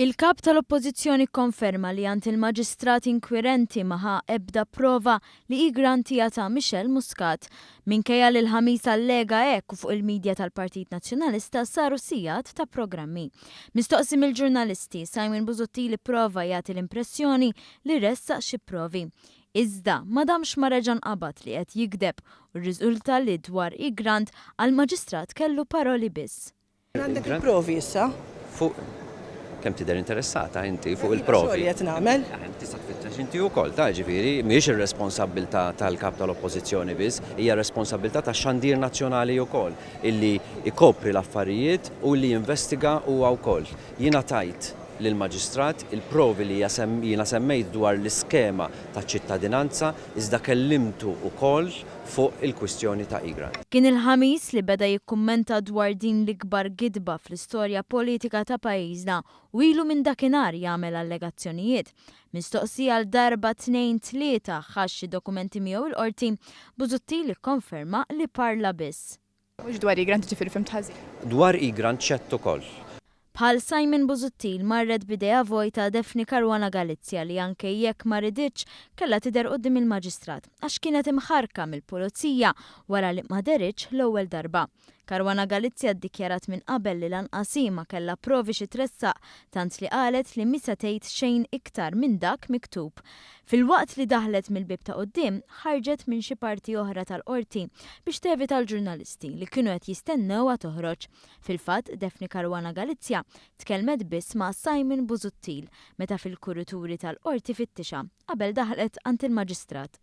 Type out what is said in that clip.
Il-kap tal-Oppożizzjoni konferma li għand il-maġistrat inkwirenti maħa ebda prova li i-grant jagħta Michel Muscat. Minkejja li l-ħamis allega hekk fuq il-medja tal-Partit Nazzjonalista saru sigħat ta' programmi. Mistoqsi mill-ġurnalisti, Simon Busuttil prova jagħti l-impressjoni li ressaq xi provi. Iżda madamx ma reġan qabad li qed jikdeb u r-riżulta li dwar i-grant għall-maġistrat kellu paroli biss. Għandek il-provi issa? Kemm tidher interessata inti fuq il-provi. Sorry qed nagħmel. Tista' tfittex inti wkoll ta' ġifieri mhijiex ir-responsabbiltà tal-kap tal-Oppożizzjoni biss, hija responsabbiltà tax-xandir nazzjonali wkoll illi ikopri l-affarijiet u li jinvestiga huwa wkoll. Jiena tajt lill-maġistrat il-provi li jiena semmejt dwar l-iskema taċ-ċittadinanza iżda kellimtu wkoll fuq il-kwistjoni ta' i-grant. Kien il-ħamis li beda jikkummenta dwar din l-ikbar gidba fl-istorja politika ta' pajjiżna u ilu minn dakinhar jagħmel allegazzjonijiet. Mistoqsija għal darba 2-3 ħaxxi dokumenti miegħu l-qorti, Busuttil ikkonferma li parla biss. Mhux dwar i-grant ġifieri fimt ħażin. Dwar i-grant ċett ukoll. Bħal Simon Busuttil marret bidea vojta Defni Caruana Galizia li anke jekk ma riditx kellha tidher quddiem il-maġistrat għax kienet imħarka mill-pulizija wara li ma deritx l-ewwel darba. Caruana Galizia ddikjarat minn qabel li lanqasi ma kellha provi xi tressaq tant li qalet li misa tgħid xejn iktar minn dak miktub. Filwaqt li daħlet mill-bib ta' quddiem ħarġet minn xi parti oħra tal-qorti biex tevita l-ġurnalisti li kienu qed jistennewha toħroġ. Fil-fatt Defni Caruana Galizia tkellmet biss ma' Simon Busuttil meta fil-kurituri tal-qorti fittixa qabel daħlet għand il-maġistrat.